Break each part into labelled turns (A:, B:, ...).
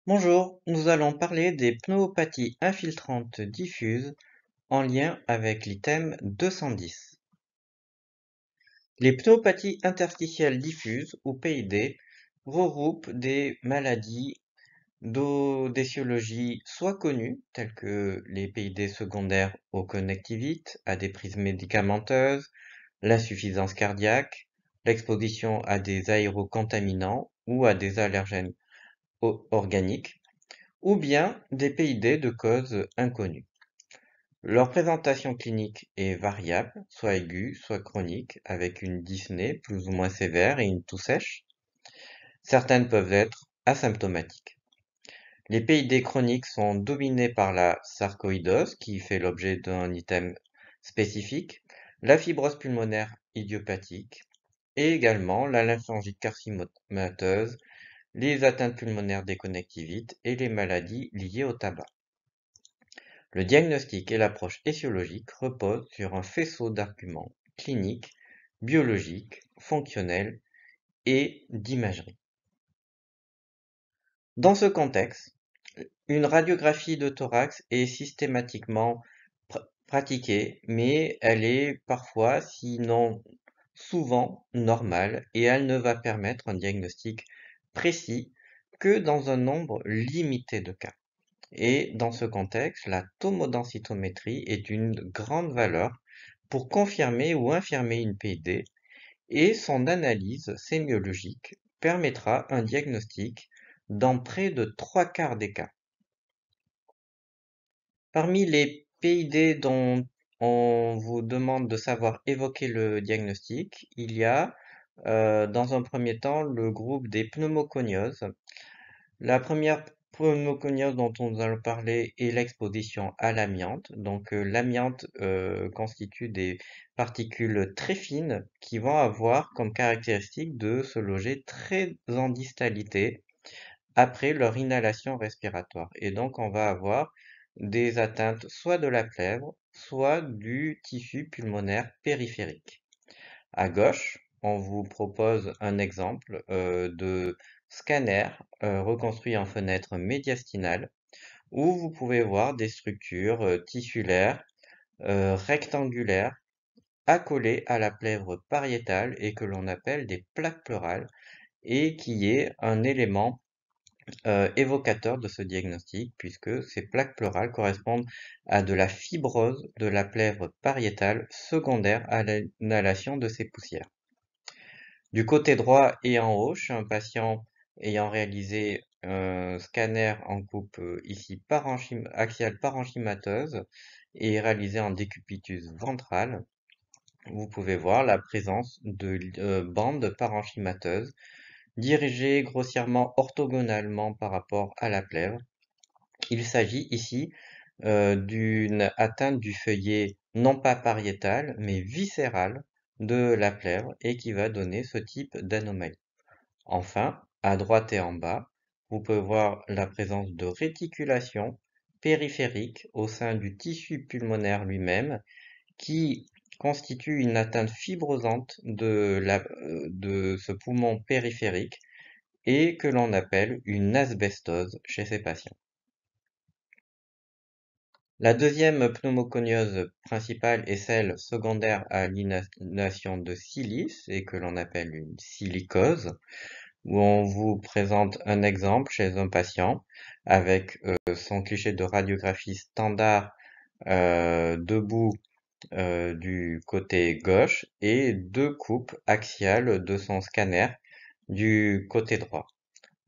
A: Bonjour, nous allons parler des pneumopathies infiltrantes diffuses en lien avec l'item 210. Les pneumopathies interstitielles diffuses, ou PID, regroupent des maladies d'odéciologie soit connues, telles que les PID secondaires aux connectivites, à des prises médicamenteuses, l'insuffisance cardiaque, l'exposition à des aérocontaminants ou à des allergènes organiques, ou bien des PID de cause inconnue. Leur présentation clinique est variable, soit aiguë, soit chronique, avec une dyspnée plus ou moins sévère et une toux sèche. Certaines peuvent être asymptomatiques. Les PID chroniques sont dominés par la sarcoïdose, qui fait l'objet d'un item spécifique, la fibrose pulmonaire idiopathique, et également la lymphangite carcinomateuse, les atteintes pulmonaires des connectivites et les maladies liées au tabac. Le diagnostic et l'approche étiologique reposent sur un faisceau d'arguments cliniques, biologiques, fonctionnels et d'imagerie. Dans ce contexte, une radiographie de thorax est systématiquement pratiquée, mais elle est parfois, sinon souvent, normale et elle ne va permettre un diagnostic précis que dans un nombre limité de cas. Et dans ce contexte, la tomodensitométrie est d'une grande valeur pour confirmer ou infirmer une PID et son analyse sémiologique permettra un diagnostic dans près de 3/4 des cas. Parmi les PID dont on vous demande de savoir évoquer le diagnostic, il y a dans un premier temps le groupe des pneumoconioses. La première pneumoconiose dont on va parler est l'exposition à l'amiante. Donc l'amiante constitue des particules très fines qui vont avoir comme caractéristique de se loger très en distalité après leur inhalation respiratoire. Et donc on va avoir des atteintes soit de la plèvre, soit du tissu pulmonaire périphérique. À gauche, on vous propose un exemple de scanner reconstruit en fenêtre médiastinale où vous pouvez voir des structures tissulaires rectangulaires accolées à la plèvre pariétale et que l'on appelle des plaques pleurales et qui est un élément évocateur de ce diagnostic puisque ces plaques pleurales correspondent à de la fibrose de la plèvre pariétale secondaire à l'inhalation de ces poussières. Du côté droit et en haut, chez un patient ayant réalisé un scanner en coupe ici axiale parenchymateuse et réalisé en décubitus ventral, vous pouvez voir la présence de bandes parenchymateuses dirigées grossièrement orthogonalement par rapport à la plèvre. Il s'agit ici d'une atteinte du feuillet non pas pariétal mais viscéral de la plèvre et qui va donner ce type d'anomalie. Enfin, à droite et en bas, vous pouvez voir la présence de réticulation périphérique au sein du tissu pulmonaire lui-même qui constitue une atteinte fibrosante de ce poumon périphérique et que l'on appelle une asbestose chez ces patients. La deuxième pneumoconiose principale est celle secondaire à l'inhalation de silice et que l'on appelle une silicose, où on vous présente un exemple chez un patient avec son cliché de radiographie standard debout du côté gauche et deux coupes axiales de son scanner du côté droit.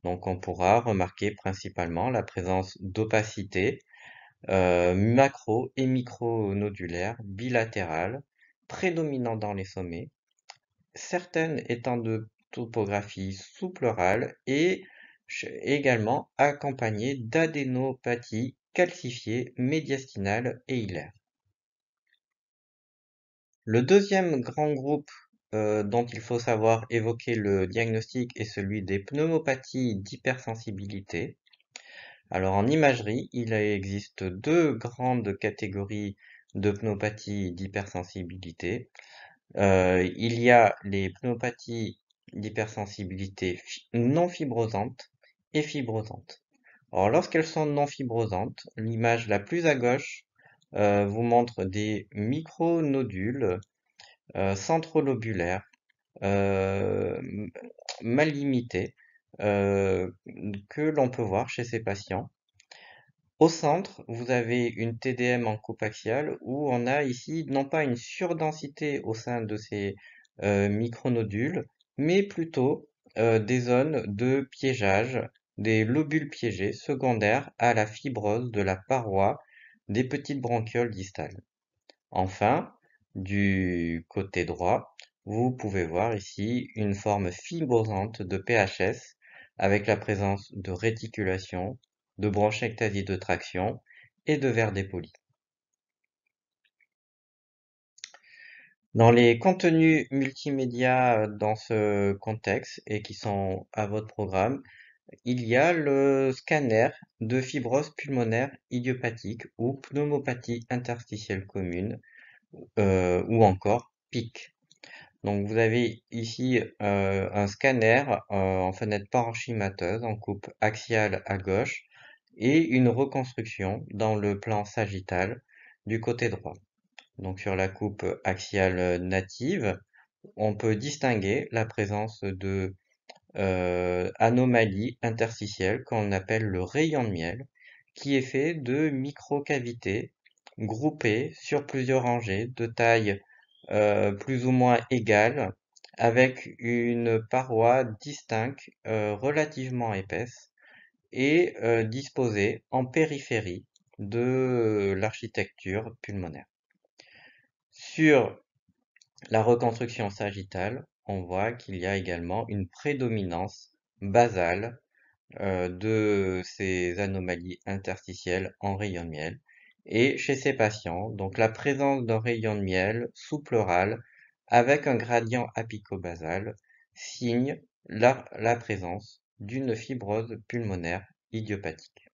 A: Donc on pourra remarquer principalement la présence d'opacité macro et micronodulaire bilatérale, prédominant dans les sommets, certaines étant de topographie sous-pleurale et également accompagnées d'adénopathie calcifiée médiastinale et hilaire. Le deuxième grand groupe dont il faut savoir évoquer le diagnostic est celui des pneumopathies d'hypersensibilité. Alors en imagerie, il existe deux grandes catégories de pneumopathies d'hypersensibilité. Il y a les pneumopathies d'hypersensibilité non fibrosantes et fibrosantes. Alors, lorsqu'elles sont non fibrosantes, l'image la plus à gauche vous montre des micronodules centrolobulaires euh, m- mal limités euh, que l'on peut voir chez ces patients. Au centre, vous avez une TDM en coupe axiale où on a ici non pas une surdensité au sein de ces micronodules, mais plutôt des zones de piégeage, des lobules piégés secondaires à la fibrose de la paroi des petites bronchioles distales. Enfin, du côté droit, vous pouvez voir ici une forme fibrosante de PHS avec la présence de réticulation, de bronchiectasie de traction et de verres dépolis. Dans les contenus multimédia dans ce contexte et qui sont à votre programme, il y a le scanner de fibrose pulmonaire idiopathique ou pneumopathie interstitielle commune ou encore PIC. Donc vous avez ici un scanner en fenêtre parenchymateuse en coupe axiale à gauche et une reconstruction dans le plan sagittal du côté droit. Donc sur la coupe axiale native, on peut distinguer la présence de anomalies interstitielles qu'on appelle le rayon de miel, qui est fait de microcavités groupées sur plusieurs rangées de taille plus ou moins égale, avec une paroi distincte relativement épaisse et disposée en périphérie de l'architecture pulmonaire. Sur la reconstruction sagittale, on voit qu'il y a également une prédominance basale de ces anomalies interstitielles en rayon de miel. Et chez ces patients, donc la présence d'un rayon de miel sous-pleural avec un gradient apicobasal signe la présence d'une fibrose pulmonaire idiopathique.